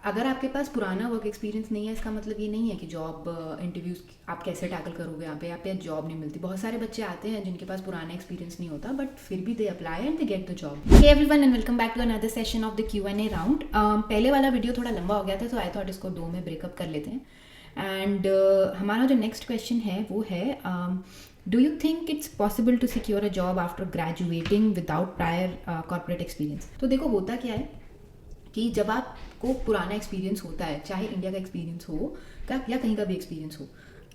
अगर आपके पास पुराना वर्क एक्सपीरियंस नहीं है, इसका मतलब ये नहीं है कि जॉब इंटरव्यूज़ आप कैसे टैकल करोगे। यहाँ पे जॉब नहीं मिलती। बहुत सारे बच्चे आते हैं जिनके पास पुराना एक्सपीरियंस नहीं होता, बट फिर भी they apply and they get the job. Hey everyone and welcome back to another session of the Q&A round. पहले वाला वीडियो थोड़ा लंबा हो गया था, तो आई थॉट इसको 2 में ब्रेकअप कर लेते हैं। एंड हमारा जो नेक्स्ट क्वेश्चन है वो है, do you think it's possible to secure a job after graduating without prior corporate experience. तो देखो होता क्या है कि जब आपको पुराना एक्सपीरियंस होता है, चाहे इंडिया का एक्सपीरियंस हो या कहीं का भी एक्सपीरियंस हो,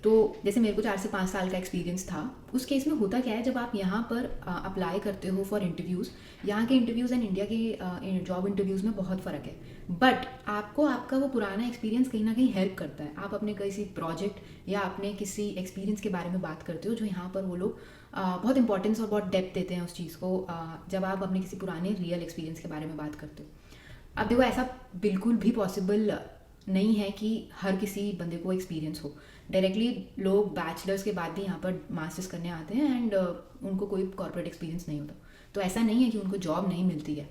तो जैसे मेरे को 4 से 5 साल का एक्सपीरियंस था, उस केस में होता क्या है, जब आप यहाँ पर अप्लाई करते हो फॉर इंटरव्यूज़, यहाँ के इंटरव्यूज़ एंड इंडिया के जॉब इंटरव्यूज़ में बहुत फ़र्क है। बट आपको आपका वो पुराना एक्सपीरियंस कहीं ना कहीं हेल्प करता है। आप अपने किसी प्रोजेक्ट या अपने किसी एक्सपीरियंस के बारे में बात करते हो, जो यहाँ पर वो लोग बहुत इंपॉर्टेंस और बहुत डेप्थ देते हैं उस चीज़ को, जब आप अपने किसी पुराने रियल एक्सपीरियंस के बारे में बात करते हो। अब देखो, ऐसा बिल्कुल भी पॉसिबल नहीं है कि हर किसी बंदे को एक्सपीरियंस हो। डायरेक्टली लोग बैचलर्स के बाद भी यहाँ पर मास्टर्स करने आते हैं एंड उनको कोई कॉर्पोरेट एक्सपीरियंस नहीं होता। तो ऐसा नहीं है कि उनको जॉब नहीं मिलती है।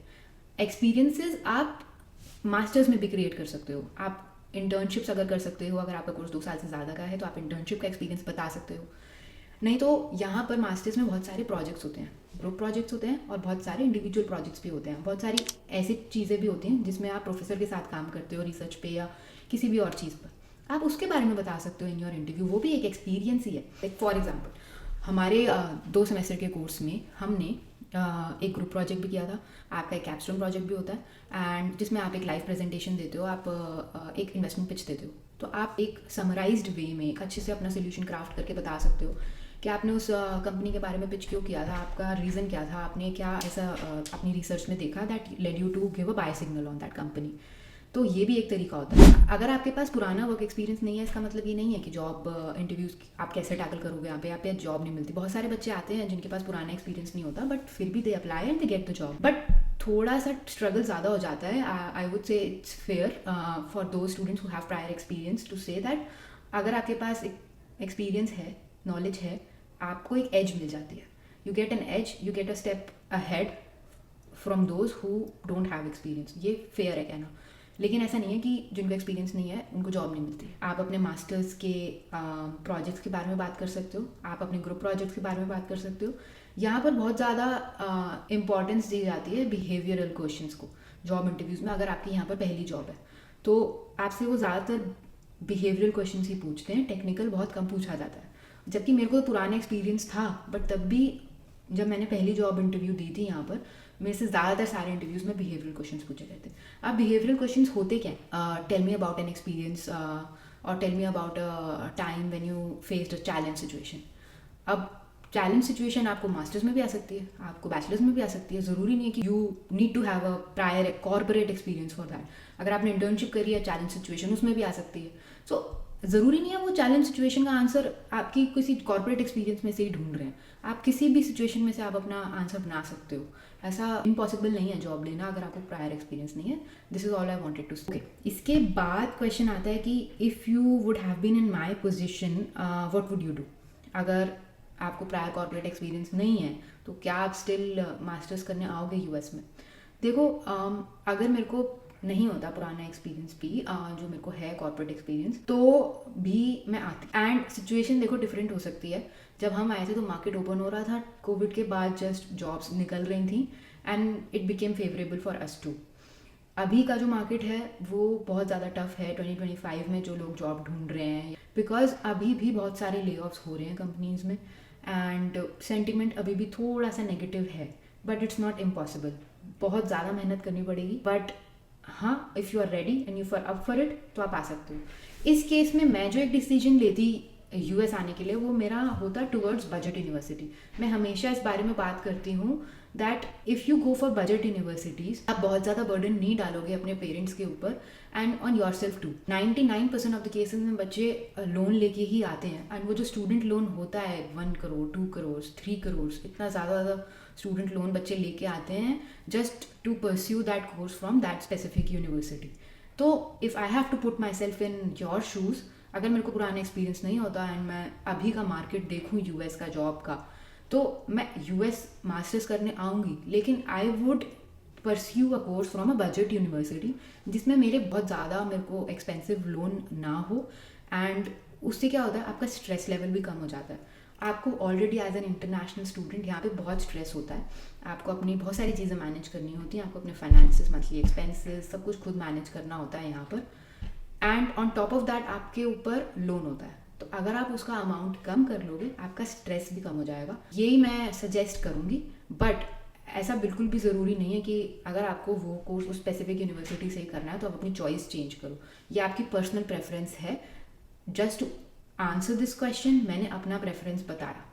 एक्सपीरियंसेस आप मास्टर्स में भी क्रिएट कर सकते हो। आप इंटर्नशिप्स अगर कर सकते हो, अगर आपका कोर्स 2 साल से ज़्यादा का है तो आप इंटर्नशिप का एक्सपीरियंस बता सकते हो। नहीं तो यहाँ पर मास्टर्स में बहुत सारे प्रोजेक्ट्स होते हैं, ग्रुप प्रोजेक्ट्स होते हैं और बहुत सारे इंडिविजुअल प्रोजेक्ट्स भी होते हैं। बहुत सारी ऐसी चीज़ें भी होती हैं जिसमें आप प्रोफेसर के साथ काम करते हो रिसर्च पे या किसी भी और चीज़ पर, आप उसके बारे में बता सकते हो इन योर इंटरव्यू। वो भी एक एक्सपीरियंस ही है। लाइक फॉर एग्जाम्पल, हमारे 2 सेमेस्टर के कोर्स में हमने एक ग्रुप प्रोजेक्ट भी किया था। आपका एक कैप्स्टोन प्रोजेक्ट भी होता है एंड जिसमें आप एक लाइव प्रेजेंटेशन देते हो, आप एक इन्वेस्टमेंट पिच देते हो। तो आप एक समराइज्ड वे में अच्छे से अपना सोल्यूशन क्राफ्ट करके बता सकते हो कि आपने उस कंपनी के बारे में पिच क्यों किया था, आपका रीज़न क्या था, आपने क्या ऐसा अपनी रिसर्च में देखा that led you to give a buy signal on that company. तो ये भी एक तरीका होता है। अगर आपके पास पुराना वर्क एक्सपीरियंस नहीं है, इसका मतलब ये नहीं है कि जॉब इंटरव्यूज़ आप कैसे टैकल करोगे। यहाँ पे जॉब नहीं मिलती। बहुत सारे बच्चे आते हैं जिनके पास पुराना एक्सपीरियंस नहीं होता, बट फिर भी they apply and they get the job. But थोड़ा सा स्ट्रगल ज़्यादा हो जाता है। I would say it's fair for those students who have prior experience to say that अगर आपके पास एक्सपीरियंस है, नॉलेज है, आपको एक एज मिल जाती है। You get an edge, you get a step ahead from those who don't have experience. ये फेयर है कहना। लेकिन ऐसा नहीं है कि जिनको एक्सपीरियंस नहीं है उनको जॉब नहीं मिलती। आप अपने मास्टर्स के प्रोजेक्ट्स के बारे में बात कर सकते हो, आप अपने ग्रुप प्रोजेक्ट्स के बारे में बात कर सकते हो। यहाँ पर बहुत ज़्यादा इंपॉर्टेंस दी जाती है बिहेवियरल क्वेश्चंस को जॉब इंटरव्यूज़ में। अगर आपकी यहाँ पर पहली जॉब है तो आपसे वो ज़्यादातर बिहेवियरल क्वेश्चंस ही पूछते हैं, टेक्निकल बहुत कम पूछा जाता है। जबकि मेरे को पुराना एक्सपीरियंस था, बट तब भी जब मैंने पहली जॉब इंटरव्यू दी थी यहाँ पर, मेरे से ज़्यादातर सारे इंटरव्यूज़ में बिहेवियरल क्वेश्चंस पूछे गए थे। अब बिहेवियरल क्वेश्चंस होते क्या हैं? Tell me about an experience और tell me about a time when you faced a challenge situation. अब चैलेंज सिचुएशन आपको मास्टर्स में भी आ सकती है, आपको बैचलर्स में भी आ सकती है। ज़रूरी नहीं है कि you need to have a prior corporate experience for that. अगर आपने इंटर्नशिप करी है चैलेंज सिचुएशन, उसमें भी आ सकती है। सो ज़रूरी नहीं है वो चैलेंज सिचुएशन का आंसर आपकी किसी कॉर्पोरेट एक्सपीरियंस में से ही ढूंढ रहे हैं। आप किसी भी सिचुएशन में से आप अपना आंसर बना सकते हो। ऐसा इम्पॉसिबल नहीं है जॉब लेना अगर आपको प्रायर एक्सपीरियंस नहीं है। This is all I wanted to say. इसके बाद क्वेश्चन आता है कि if you would have been in my position what would you do. अगर आपको प्रायर कॉर्पोरेट एक्सपीरियंस नहीं है तो क्या आप स्टिल मास्टर्स करने आओगे यूएस में। देखो, अगर मेरे को नहीं होता पुराना एक्सपीरियंस भी जो मेरे को है कॉर्पोरेट एक्सपीरियंस, तो भी मैं आती। एंड सिचुएशन देखो डिफरेंट हो सकती है। जब हम आए थे तो मार्केट ओपन हो रहा था, कोविड के बाद जस्ट जॉब्स निकल रही थी and it became favourable for us too. अभी का जो मार्केट है वो बहुत ज़्यादा टफ है 2025 में, जो लोग जॉब ढूंढ रहे हैं, बिकॉज अभी भी बहुत सारे ले ऑफ्स हो रहे हैं कंपनीज में एंड सेंटिमेंट अभी भी थोड़ा सा नेगेटिव है। बट इट्स नॉट इम्पॉसिबल, बहुत ज़्यादा मेहनत करनी पड़ेगी। बट हाँ, if you are ready and you for up for it तो आप आ सकते हो। इस केस में मैं जो एक डिसीजन लेती यूएस आने के लिए, वो मेरा होता टुवर्ड्स बजट यूनिवर्सिटी। मैं हमेशा इस बारे में बात करती हूँ that if you go for budget universities, आप बहुत ज़्यादा बर्डन नहीं डालोगे अपने पेरेंट्स के ऊपर and on your self too. 99% of the cases में बच्चे लोन लेके ही आते हैं एंड वो जो स्टूडेंट लोन होता है 1 करोड़ 2 करोड़ 3 करोड़, इतना ज़्यादा स्टूडेंट लोन बच्चे लेके आते हैं just to pursue that course from that specific university. तो if I have to put myself in your shoes, अगर मेरे को पुराना एक्सपीरियंस नहीं होता एंड मैं अभी का मार्केट देखूँ यूएस का जॉब का, तो मैं यूएस मास्टर्स करने आऊँगी, लेकिन I would pursue a course from a budget university, जिसमें मेरे को एक्सपेंसिव लोन ना हो। एंड उससे क्या होता है, आपका स्ट्रेस लेवल भी कम हो जाता है। आपको already as an international student यहाँ पे बहुत स्ट्रेस होता है, आपको अपनी बहुत सारी चीज़ें मैनेज करनी होती हैं, आपको अपने फाइनेंसेस, मंथली एक्सपेंसेस, सब कुछ खुद मैनेज करना होता है यहाँ पर। And on top of that आपके ऊपर लोन होता है, तो अगर आप उसका अमाउंट कम कर लोगे, आपका स्ट्रेस भी कम हो जाएगा। यही मैं सजेस्ट करूँगी। बट ऐसा बिल्कुल भी ज़रूरी नहीं है कि अगर आपको वो कोर्स उस स्पेसिफिक यूनिवर्सिटी से ही करना है तो आप अपनी चॉइस चेंज करो। ये आपकी पर्सनल प्रेफरेंस है। Just to answer this question मैंने अपना प्रेफरेंस बताया।